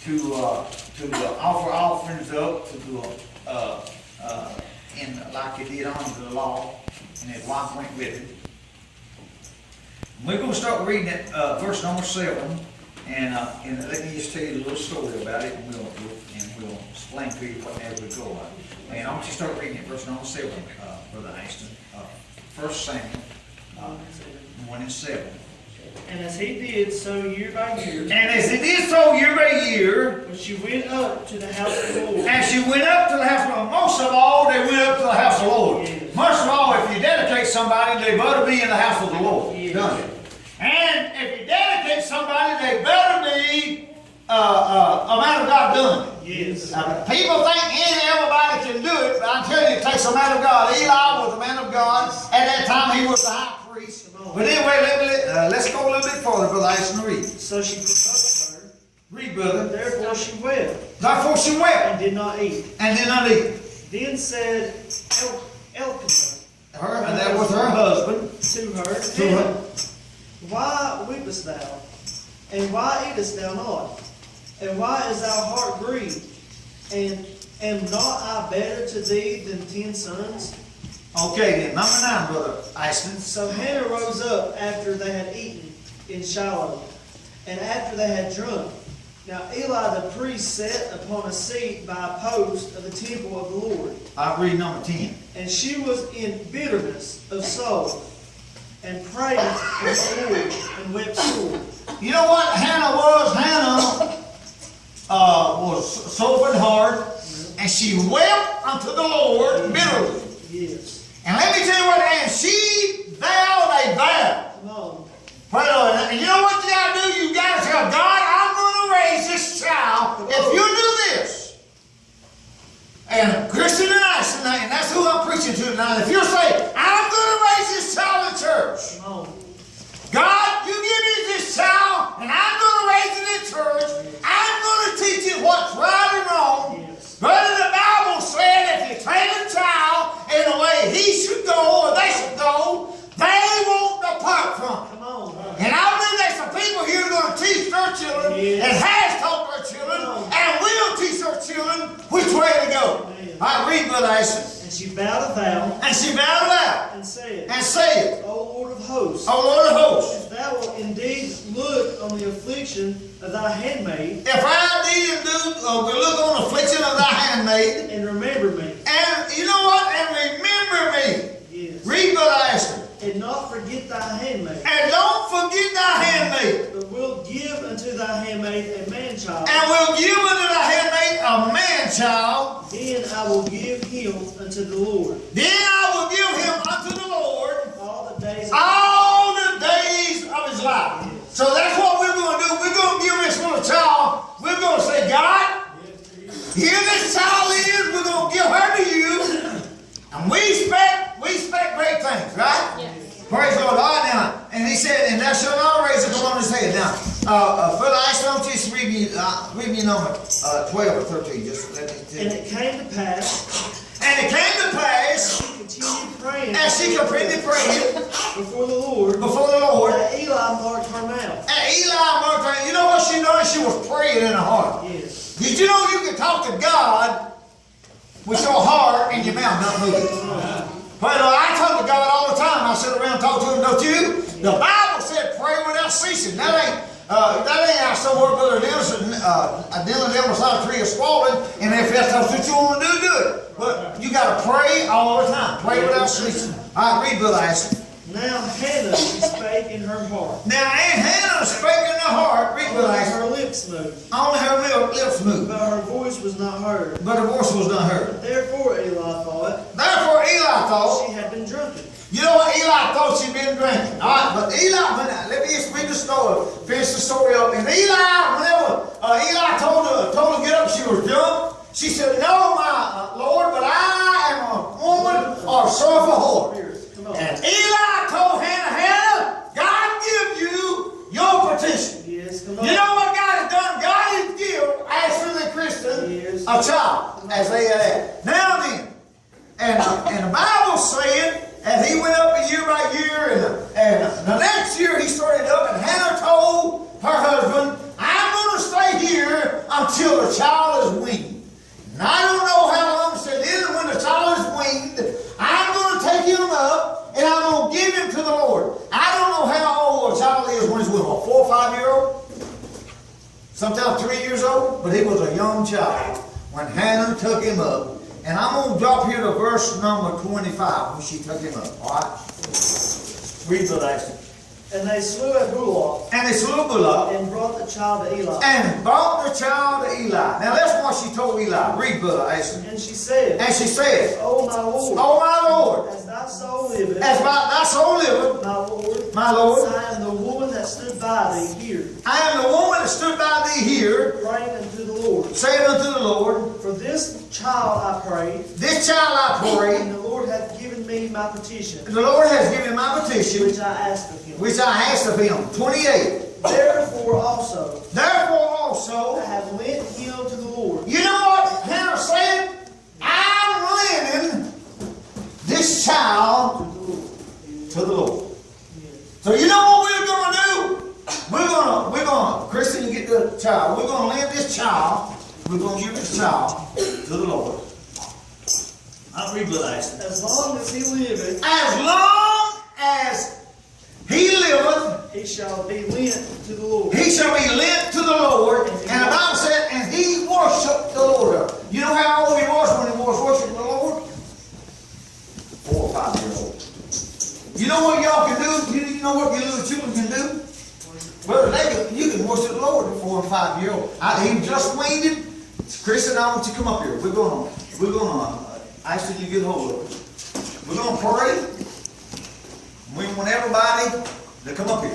to offer offerings up in like he did under the law, and his wife went with him. We're going to start reading at verse number 7, and let me just tell you a little story about it, and we'll explain to you what as we go. And I'm going to start reading at verse number 7, Brother Addison. 1 Samuel 1 and 7. And as he did so year by year. And as he did so year by year. When she went up to the house of the Lord. And she went up to the house of the Lord. Most of all, they went up to the house of the Lord. Yes. Most of all, if you dedicate somebody, they better be in the house of the Lord. Yes. Done it. And if you dedicate somebody, they better be a man of God doing it. Yes. People think everybody can do it, but I'm telling you, it takes a man of God. Eli was a man of God. At that time, he was the high priest. But anyway, let's go a little bit further, Brother Addison, read. So she provoked her. Read, brother. Therefore she wept. Therefore she wept. And did not eat. And did not eat. Then said Elkanah, her, and that was her husband, to her, why weepest thou? And why eatest thou not? And why is thy heart grieved? And am not I better to thee than 10 sons? Okay, then, number 9, Brother Addison. So Hannah rose up after they had eaten in Shiloh, and after they had drunk. Now Eli the priest sat upon a seat by a post of the temple of the Lord. I'll read number 10. And she was in bitterness of soul, and prayed to the Lord, and wept sore. You know what Hannah was? Hannah was sober in heart, and she wept unto the Lord bitterly. Yes. And let me tell you what, and she vowed a vow. Come on. And you know what you got to do? You got to tell God, I'm going to raise this child if you do this. And Christian and Addison, and that's who I'm preaching to tonight. If you say, I'm going to raise this child in church. Come on. God, you give me this child, and I'm going to raise it in church. I'm going to teach it what's right and wrong. Yes. Brother, the Bible said if you train a child in the way he should go, or they should go, they won't depart from it. Come on. And I believe there's some people here who are going to teach their children, Yes. and has taught their children, and will teach their children which way to go. Amen. All right, read, Brother Addison. And she vowed a vow, And she vowed out and said, and said, O Lord of hosts, O Lord of hosts, if thou wilt indeed look on the affliction of thy handmaid, if I indeed will look on the affliction of thy handmaid, and remember me. and you know what? And remember me. Yes. Read, Brother Addison. And not forget thy handmaid, And don't forget thy handmaid. but will give unto thy handmaid a man child. And will give unto thy handmaid a man child. Then I will give him unto the Lord Then I will give him unto the Lord all the days of his life. So that's what we're going to do. We're going to give this little child. We're going to say, God, here this child is. We're going to give her to you. And we expect great things, right? Yes. Praise God. All right, now. And he said, and thou shalt not raise it on his head. Now, Brother Addison, don't just read me number 12 or 13. Just let me tell And you. it came to pass, And it came to pass, she continued praying as she continued praying before the Lord, that Eli marked her mouth. and Eli marked her. You know what she done? She was praying in her heart. Yes. Did you know you can talk to God with your heart and your mouth not moving? Well, I talk to God all the time. I sit around and talk to him, don't you? The Bible said pray without ceasing. That ain't I somewhere, Brother Addison, Dylan Devil's not a tree of swallowing, and if that's what you want to do it. But you got to pray all the time. Pray without ceasing. All right, read, Brother Addison. Now Hannah she spake in her heart. Now, Aunt Hannah spake in her heart. Read, Brother Only Addison. her lips moved, Only her lips moved, but her voice was not heard. but her voice was not heard. Therefore Eli thought Therefore, Eli thought, she had been drunken. you know what? Eli thought she'd been drinking. All right, but Eli, let me just read the story, finish the story up. And Eli, whenever Eli told her to get up, she was drunk. She said, no, my Lord, but I am a woman or son of a whore. Come on. And Eli told Hannah, God give you your petition. Yes, come on. You know what God has done? God has given, as for the Christian, Yes. a child, as they had. Now then, and the Bible said, and he went up year by year, and the next year he started up, and Hannah told her husband, I'm going to stay here until until the child is weaned. And I don't know how long, said, then when the child is weaned, I'm going to take him up and I'm going to give him to the Lord. I don't know how old a child is when he's with a 4 or 5 year old. Sometimes 3 years old, but he was a young child when Hannah took him up. And I'm going to drop here to verse number 25 when she took him up. All right? Read the last. And they slew a bullock, And they slew a bullock, and brought the child to Eli. and brought the child to Eli. Now that's what she told Eli. Read, Brother Addison. And she said, And she said, O my Lord, O my Lord, as thy soul liveth, as thy soul liveth, my Lord, my I am the woman that stood by thee here, I am the woman that stood by thee here, praying unto the Lord. saying unto the Lord, For this child I prayed, this child I pray, and the Lord hath given me my petition, the Lord has given my petition, which I asked of him. which I asked of him. 28. Therefore also Therefore I also, have lent him to the Lord. you know what Hannah said? I'm lending this child to the Lord. So you know what we're going to do? We're going to, Kristen, you get the child. We're going to lend this child. We're going to give this child to the Lord. I'll read the last. As long as he liveth, As long as he liveth, he shall be lent to the Lord. he shall be lent to the Lord. And the Bible said, and he worshiped the Lord. You know how old he was when he was worshiping the Lord? 4 or 5 years old. You know what y'all can do? You know what your little children can do? Well, you can worship the Lord at 4 or 5 years old. He just weaned him. Chris and I want you to come up here. We're going to ask you to get hold of it. We're going to pray. We want everybody to come up here.